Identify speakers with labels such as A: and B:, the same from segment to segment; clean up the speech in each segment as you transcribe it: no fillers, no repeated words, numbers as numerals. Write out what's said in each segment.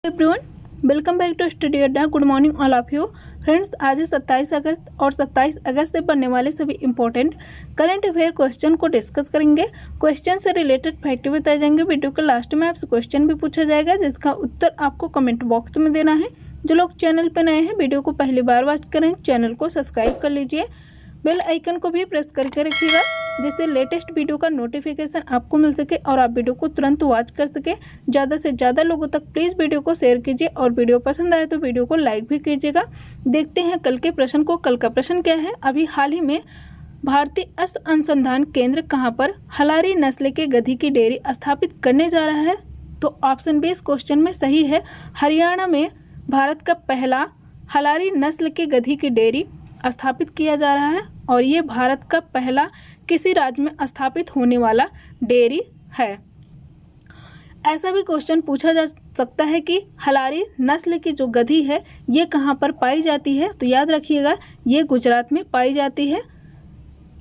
A: Everyone, welcome back to study Adda. Good morning all of you friends. आज है 27 अगस्त और 27 अगस्त से पढ़ने वाले सभी इंपॉर्टेंट करंट अफेयर क्वेश्चन को डिस्कस करेंगे। क्वेश्चन से रिलेटेड फैक्ट बताए जाएंगे। वीडियो के लास्ट में आपसे क्वेश्चन भी पूछा जाएगा जिसका उत्तर आपको कमेंट बॉक्स में देना है। जो लोग चैनल पर नए हैं, वीडियो को पहली बार वॉच करें, चैनल को सब्सक्राइब कर लीजिए, बेल आइकन को भी प्रेस करके रखिएगा जिससे लेटेस्ट वीडियो का नोटिफिकेशन आपको मिल सके और आप वीडियो को तुरंत वॉच कर सके। ज़्यादा से ज़्यादा लोगों तक प्लीज़ वीडियो को शेयर कीजिए और वीडियो पसंद आए तो वीडियो को लाइक भी कीजिएगा। देखते हैं कल के प्रश्न को। कल का प्रश्न क्या है? अभी हाल ही में भारतीय अश्व अनुसंधान केंद्र कहाँ पर हलारी नस्ल के गधी की डेयरी स्थापित करने जा रहा है? तो ऑप्शन बी इस क्वेश्चन में सही है। हरियाणा में भारत का पहला हलारी नस्ल के गधी की डेयरी स्थापित किया जा रहा है और ये भारत का पहला किसी राज्य में स्थापित होने वाला डेयरी है। ऐसा भी क्वेश्चन पूछा जा सकता है कि हलारी नस्ल की जो गधी है ये कहाँ पर पाई जाती है? तो याद रखिएगा ये गुजरात में पाई जाती है।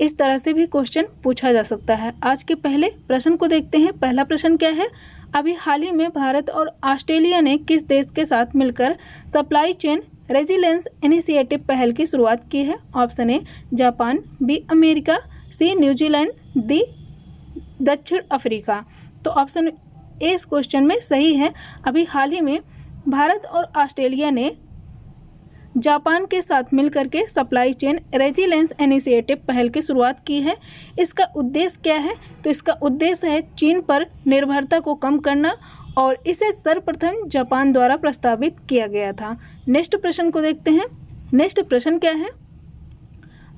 A: इस तरह से भी क्वेश्चन पूछा जा सकता है। आज के पहले प्रश्न को देखते हैं। पहला प्रश्न क्या है? अभी हाल ही में भारत और ऑस्ट्रेलिया ने किस देश के साथ मिलकर सप्लाई चेन रेजिलेंस इनिशिएटिव पहल की शुरुआत की है? Option A Japan, B America, C New Zealand, D दक्षिण अफ्रीका। तो ऑप्शन ए इस क्वेश्चन में सही है। अभी हाल ही में भारत और ऑस्ट्रेलिया ने जापान के साथ मिलकर के सप्लाई चेन रेजिलेंस इनिशिएटिव पहल की शुरुआत की है। इसका उद्देश्य क्या है? तो इसका उद्देश्य है चीन पर निर्भरता को कम करना और इसे सर्वप्रथम जापान द्वारा प्रस्तावित किया गया था। नेक्स्ट प्रश्न को देखते हैं। नेक्स्ट प्रश्न क्या है?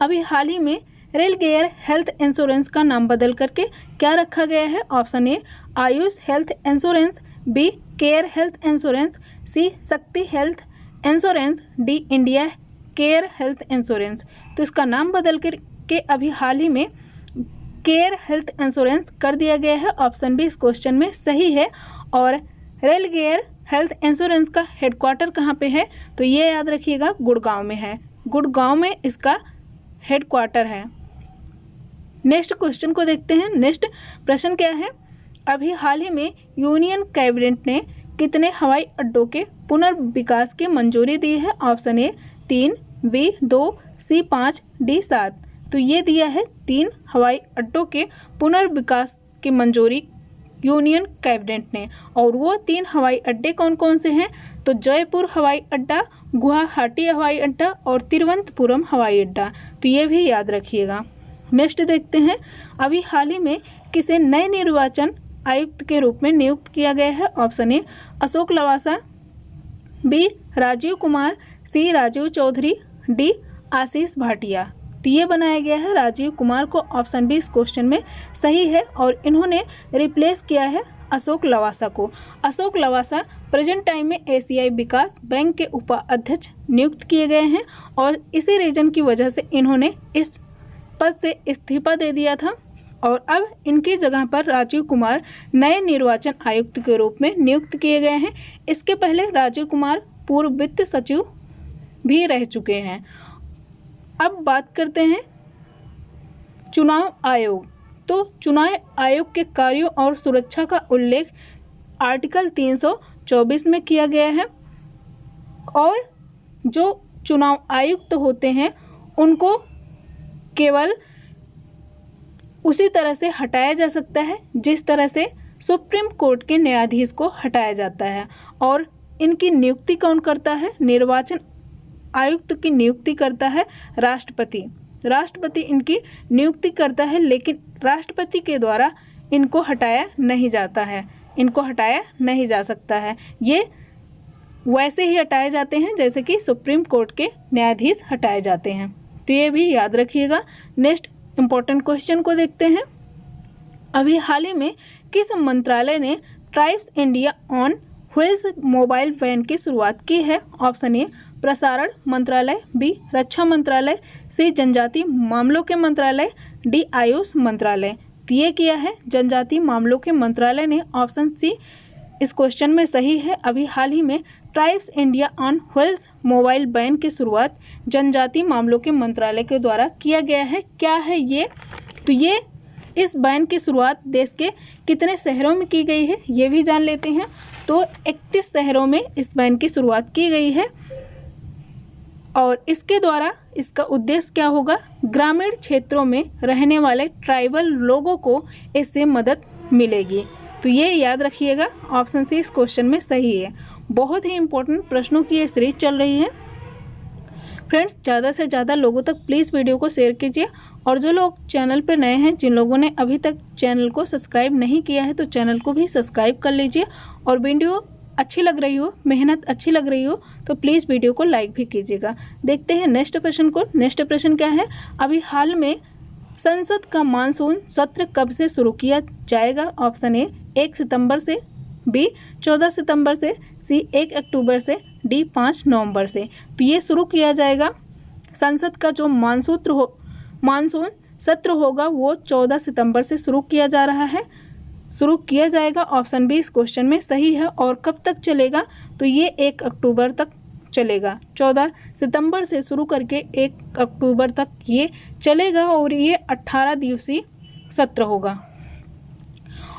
A: अभी हाल ही में रेलगेयर हेल्थ इंश्योरेंस का नाम बदल करके क्या रखा गया है? Option A Ayush health insurance, B care health insurance, C Shakti health insurance, D India care health insurance. तो इसका नाम बदल करके अभी हाल ही में केयर हेल्थ इंश्योरेंस कर दिया गया है। ऑप्शन बी इस क्वेश्चन में सही है। और रेलगेयर हेल्थ इंश्योरेंस का हेडक्वार्टर कहाँ पे है? तो ये याद रखिएगा गुड़गांव में है। गुड़गांव में इसका हेडक्वार्टर है। नेक्स्ट क्वेश्चन को देखते हैं। नेक्स्ट प्रश्न क्या है? अभी हाल ही में यूनियन कैबिनेट ने कितने हवाई अड्डों के पुनर्विकास की मंजूरी दी है? Option A 3, B 2, C 5, D 7। तो ये दिया है 3 हवाई अड्डों के पुनर्विकास की मंजूरी यूनियन कैबिनेट ने। और वो 3 हवाई अड्डे कौन कौन से हैं? तो जयपुर हवाई अड्डा, गुवाहाटी हवाई अड्डा और तिरुवनंतपुरम हवाई अड्डा। तो ये भी याद रखिएगा। नेक्स्ट देखते हैं। अभी हाल ही में किसे नए निर्वाचन आयुक्त के रूप में नियुक्त किया गया है? Option A Ashok Lavasa, B Rajiv Kumar, C Rajiv Chaudhary, D Ashish Bhatia. तो ये बनाया गया है राजीव कुमार को। ऑप्शन बी इस क्वेश्चन में सही है और इन्होंने रिप्लेस किया है अशोक लवासा को। अशोक लवासा प्रेजेंट टाइम में एशियाई विकास बैंक के उपाध्यक्ष नियुक्त किए गए हैं और इसी रीजन की वजह से इन्होंने इस पद से इस्तीफा दे दिया था और अब इनकी जगह पर राजीव कुमार नए निर्वाचन आयुक्त के रूप में नियुक्त किए गए हैं। इसके पहले राजीव कुमार पूर्व वित्त सचिव भी रह चुके हैं। अब बात करते हैं चुनाव आयोग। तो चुनाव आयोग के कार्यों और सुरक्षा का उल्लेख आर्टिकल 324 में किया गया है और जो चुनाव आयुक्त होते हैं उनको केवल उसी तरह से हटाया जा सकता है जिस तरह से सुप्रीम कोर्ट के न्यायाधीश को हटाया जाता है। और इनकी नियुक्ति कौन करता है? निर्वाचन आयुक्त की नियुक्ति करता है राष्ट्रपति। राष्ट्रपति इनकी नियुक्ति करता है लेकिन राष्ट्रपति के द्वारा इनको हटाया नहीं जाता है। इनको हटाया नहीं जा सकता है। ये वैसे ही हटाए जाते हैं जैसे कि सुप्रीम कोर्ट के न्यायाधीश हटाए जाते हैं। तो ये भी याद रखिएगा। नेक्स्ट इम्पोर्टेंट क्वेश्चन को देखते हैं। अभी हाल ही में किस मंत्रालय ने Tribes India on Wheels mobile van की शुरुआत की है? ऑप्शन ए प्रसारण मंत्रालय, बी रक्षा मंत्रालय, सी जनजातीय मामलों के मंत्रालय, डी आयुष मंत्रालय। तो ये किया है जनजातीय मामलों के मंत्रालय ने। ऑप्शन सी इस क्वेश्चन में सही है। अभी हाल ही में Tribes India on Wheels mobile van की शुरुआत जनजातीय मामलों के मंत्रालय के द्वारा किया गया है। क्या है ये? तो ये इस बैन की शुरुआत देश के कितने शहरों में की गई है, ये भी जान लेते हैं। तो 31 शहरों में इस बैन की शुरुआत की गई है और इसके द्वारा इसका उद्देश्य क्या होगा, ग्रामीण क्षेत्रों में रहने वाले ट्राइबल लोगों को इससे मदद मिलेगी। तो ये याद रखिएगा, ऑप्शन सी इस क्वेश्चन में सही है। बहुत ही इंपॉर्टेंट प्रश्नों की ये सीरीज चल रही है। फ्रेंड्स, ज़्यादा से ज़्यादा लोगों तक प्लीज़ वीडियो को शेयर कीजिए और जो लोग चैनल पर नए हैं, जिन लोगों ने अभी तक चैनल को सब्सक्राइब नहीं किया है तो चैनल को भी सब्सक्राइब कर लीजिए और वीडियो अच्छी लग रही हो, मेहनत अच्छी लग रही हो तो प्लीज़ वीडियो को लाइक भी कीजिएगा। देखते हैं नेक्स्ट प्रश्न को। नेक्स्ट प्रश्न क्या है, अभी हाल में संसद का मानसून सत्र कब से शुरू किया जाएगा? ऑप्शन ए 1 सितंबर से, बी 14 सितंबर से, सी 1 अक्टूबर से, डी 5 नवंबर से। तो ये शुरू किया जाएगा, संसद का जो मानसून सत्र होगा वो 14 सितंबर से शुरू किया जा रहा है, शुरू किया जाएगा। ऑप्शन बी इस क्वेश्चन में सही है। और कब तक चलेगा, तो ये 1 अक्टूबर तक चलेगा। 14 सितंबर से शुरू करके 1 अक्टूबर तक ये चलेगा और ये 18 दिवसीय सत्र होगा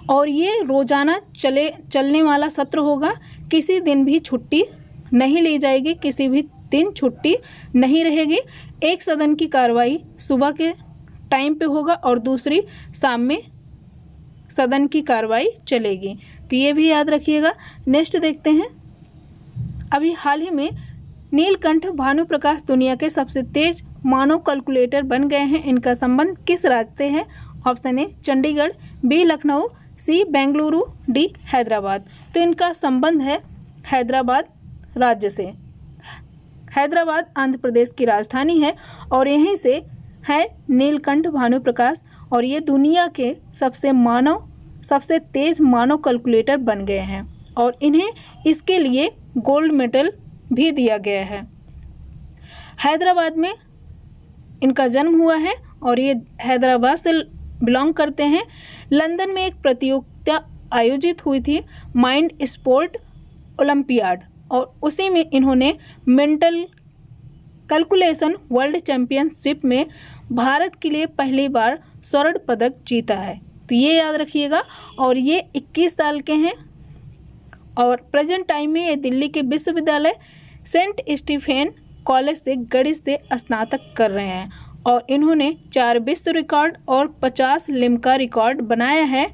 A: और ये रोज़ाना चलने वाला सत्र होगा। किसी दिन भी छुट्टी नहीं ली जाएगी, किसी भी दिन छुट्टी नहीं रहेगी। एक सदन की कार्रवाई सुबह के टाइम पे होगा और दूसरी शाम में सदन की कार्रवाई चलेगी। तो ये भी याद रखिएगा। नेक्स्ट देखते हैं, अभी हाल ही में नीलकंठ भानुप्रकाश दुनिया के सबसे तेज मानव कैलकुलेटर बन गए हैं। इनका संबंध किस राज्य से है? Option A Chandigarh, B Lucknow, C Bengaluru, D Hyderabad. तो इनका संबंध है हैदराबाद राज्य से। हैदराबाद आंध्र प्रदेश की राजधानी है और यहीं से है नीलकंठ भानुप्रकाश और ये दुनिया के सबसे तेज मानव कैलकुलेटर बन गए हैं और इन्हें इसके लिए गोल्ड मेडल भी दिया गया है। हैदराबाद में इनका जन्म हुआ है और ये हैदराबाद से बिलोंग करते हैं। लंदन में एक प्रतियोगिता आयोजित हुई थी, माइंड स्पोर्ट ओलंपियाड, और उसी में इन्होंने मेंटल कैलकुलेशन वर्ल्ड चैंपियनशिप में भारत के लिए पहली बार स्वर्ण पदक जीता है। तो ये याद रखिएगा। और ये 21 साल के हैं और प्रेजेंट टाइम में ये दिल्ली के विश्वविद्यालय सेंट स्टीफेन कॉलेज से गणित से स्नातक कर रहे हैं और इन्होंने 4 विश्व रिकॉर्ड और 50 लिम्का रिकॉर्ड बनाया है।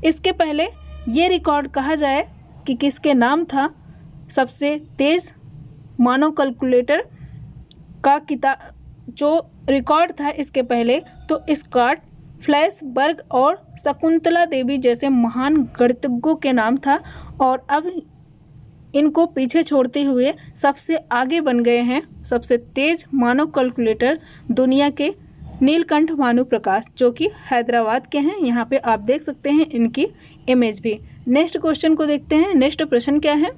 A: इसके पहले ये रिकॉर्ड कहा जाए कि किसके नाम था, सबसे तेज मानव कैलकुलेटर का जो रिकॉर्ड था इसके पहले, तो स्कॉट फ्लैशबर्ग और शकुंतला देवी जैसे महान गणितज्ञों के नाम था और अब इनको पीछे छोड़ते हुए सबसे आगे बन गए हैं सबसे तेज मानव कैलकुलेटर दुनिया के नीलकंठ भानुप्रकाश, जो कि हैदराबाद के हैं। यहाँ पे आप देख सकते हैं इनकी इमेज भी। नेक्स्ट क्वेश्चन को देखते हैं। नेक्स्ट प्रश्न क्या है,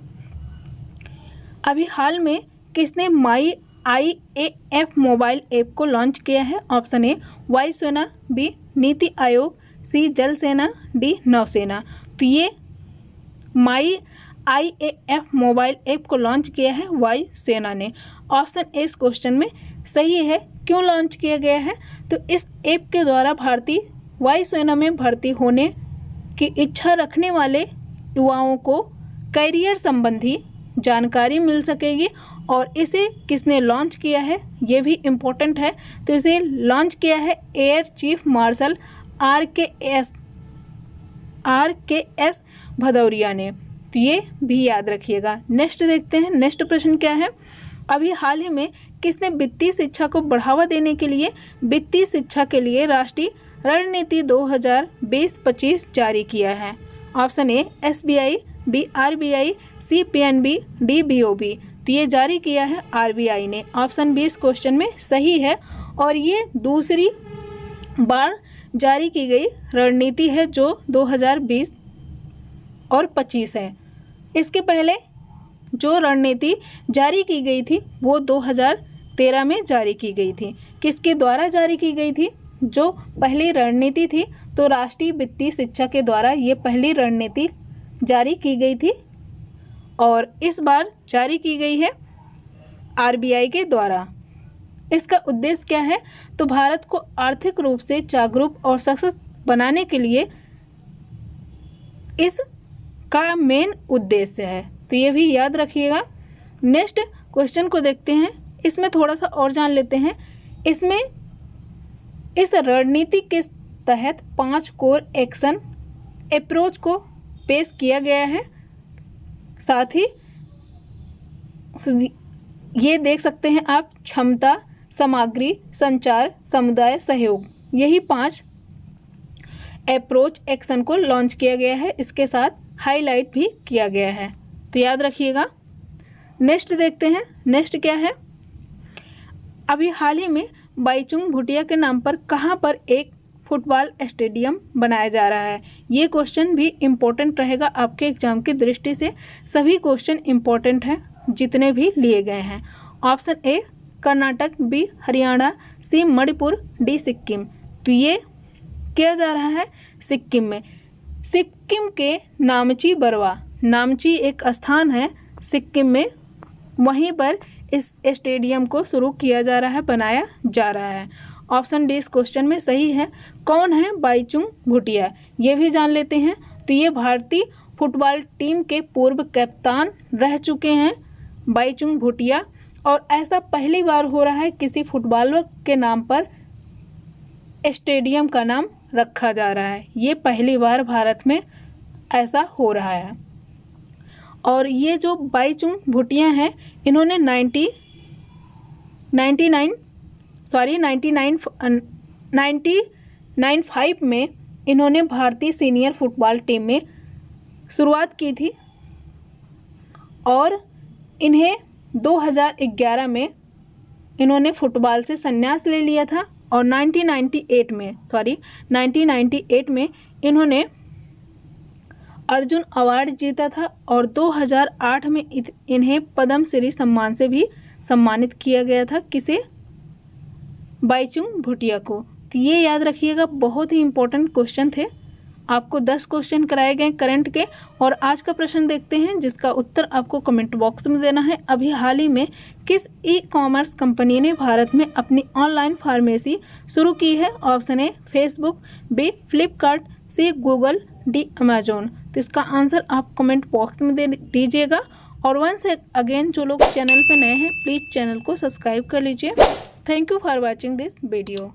A: अभी हाल में किसने माई IAF मोबाइल ऐप को लॉन्च किया है? ऑप्शन ए वायुसेना, बी नीति आयोग, सी जल सेना, डी नौसेना। तो ये माई IAF मोबाइल ऐप को लॉन्च किया है वायुसेना ने। ऑप्शन ए इस क्वेश्चन में सही है। क्यों लॉन्च किया गया है? तो इस ऐप के द्वारा भारतीय वायुसेना में भर्ती होने की इच्छा रखने वाले युवाओं को करियर संबंधी जानकारी मिल सकेगी और इसे किसने लॉन्च किया है ये भी इम्पोर्टेंट है। तो इसे लॉन्च किया है air chief marshal RKS Bhadauria ने। तो ये भी याद रखिएगा। नेक्स्ट देखते हैं। नेक्स्ट प्रश्न क्या है, अभी हाल ही में किसने वित्तीय शिक्षा को बढ़ावा देने के लिए वित्तीय शिक्षा के लिए राष्ट्रीय रणनीति 2020-25 जारी किया है? Option A SBI, B RBI, C PNB, D BOB। तो ये जारी किया है RBI ने। ऑप्शन बी इस क्वेश्चन में सही है और ये दूसरी बार जारी की गई रणनीति है जो 2020 और 25 है। इसके पहले जो रणनीति जारी की गई थी वो 2013 में जारी की गई थी। किसके द्वारा जारी की गई थी? जो पहली रणनीति थी तो राष्ट्रीय वित्तीय शिक्षा के द्वारा ये पहली रणनीति जारी की गई थी और इस बार जारी की गई है RBI के द्वारा। इसका उद्देश्य क्या है? तो भारत को आर्थिक रूप से जागरूक और सशक्त बनाने के लिए इसका मेन उद्देश्य है, तो ये भी याद रखिएगा। नेक्स्ट क्वेश्चन को देखते हैं, इसमें थोड़ा सा और जान लेते हैं। इसमें इस रणनीति के तहत 5 कोर एक्शन अप्रोच को पेश किया गया है। साथ ही ये देख सकते हैं आप, क्षमता, सामग्री, संचार, समुदाय, सहयोग, यही 5 अप्रोच एक्शन को लॉन्च किया गया है। इसके साथ हाईलाइट भी किया गया है, तो याद रखिएगा। नेक्स्ट देखते हैं, नेक्स्ट क्या है? अभी हाल ही में बाईचुंग भूटिया के नाम पर कहाँ पर एक फुटबॉल स्टेडियम बनाया जा रहा है? ये क्वेश्चन भी इम्पोर्टेंट रहेगा आपके एग्जाम की दृष्टि से। सभी क्वेश्चन इम्पोर्टेंट हैं जितने भी लिए गए हैं। Option A Karnataka, B Haryana, C Manipur, D Sikkim. तो ये किया जा रहा है सिक्किम में। सिक्किम के नामची बरवा, नामची एक स्थान है सिक्किम में, वहीं पर इस स्टेडियम को शुरू किया जा रहा है, बनाया जा रहा है। ऑप्शन डी इस क्वेश्चन में सही है। कौन है बाईचुंग भूटिया, ये भी जान लेते हैं। तो ये भारतीय फुटबॉल टीम के पूर्व कप्तान रह चुके हैं बाईचुंग भूटिया, और ऐसा पहली बार हो रहा है किसी फुटबॉलर के नाम पर स्टेडियम का नाम रखा जा रहा है। ये पहली बार भारत में ऐसा हो रहा है। और ये जो बाईचुंग भूटिया हैं, इन्होंने 1995 में इन्होंने भारतीय सीनियर फुटबॉल टीम में शुरुआत की थी, और इन्हें 2011 में इन्होंने फुटबॉल से संन्यास ले लिया था, और 1998 में इन्होंने अर्जुन अवार्ड जीता था, और 2008 में इन्हें पद्म श्री सम्मान से भी सम्मानित किया गया था। किसे? बाईचुंग भूटिया को। तो ये याद रखिएगा, बहुत ही इंपॉर्टेंट क्वेश्चन थे। आपको 10 क्वेश्चन कराए गए करंट के, और आज का प्रश्न देखते हैं जिसका उत्तर आपको कमेंट बॉक्स में देना है। अभी हाल ही में किस ई कॉमर्स कंपनी ने भारत में अपनी ऑनलाइन फार्मेसी शुरू की है? Option A Facebook, B Flipkart, C Google, D Amazon. तो इसका आंसर आप कमेंट बॉक्स में दे दीजिएगा। और वंस अगेन जो लोग चैनल पे नए हैं, प्लीज़ चैनल को सब्सक्राइब कर लीजिए। Thank you for watching this video.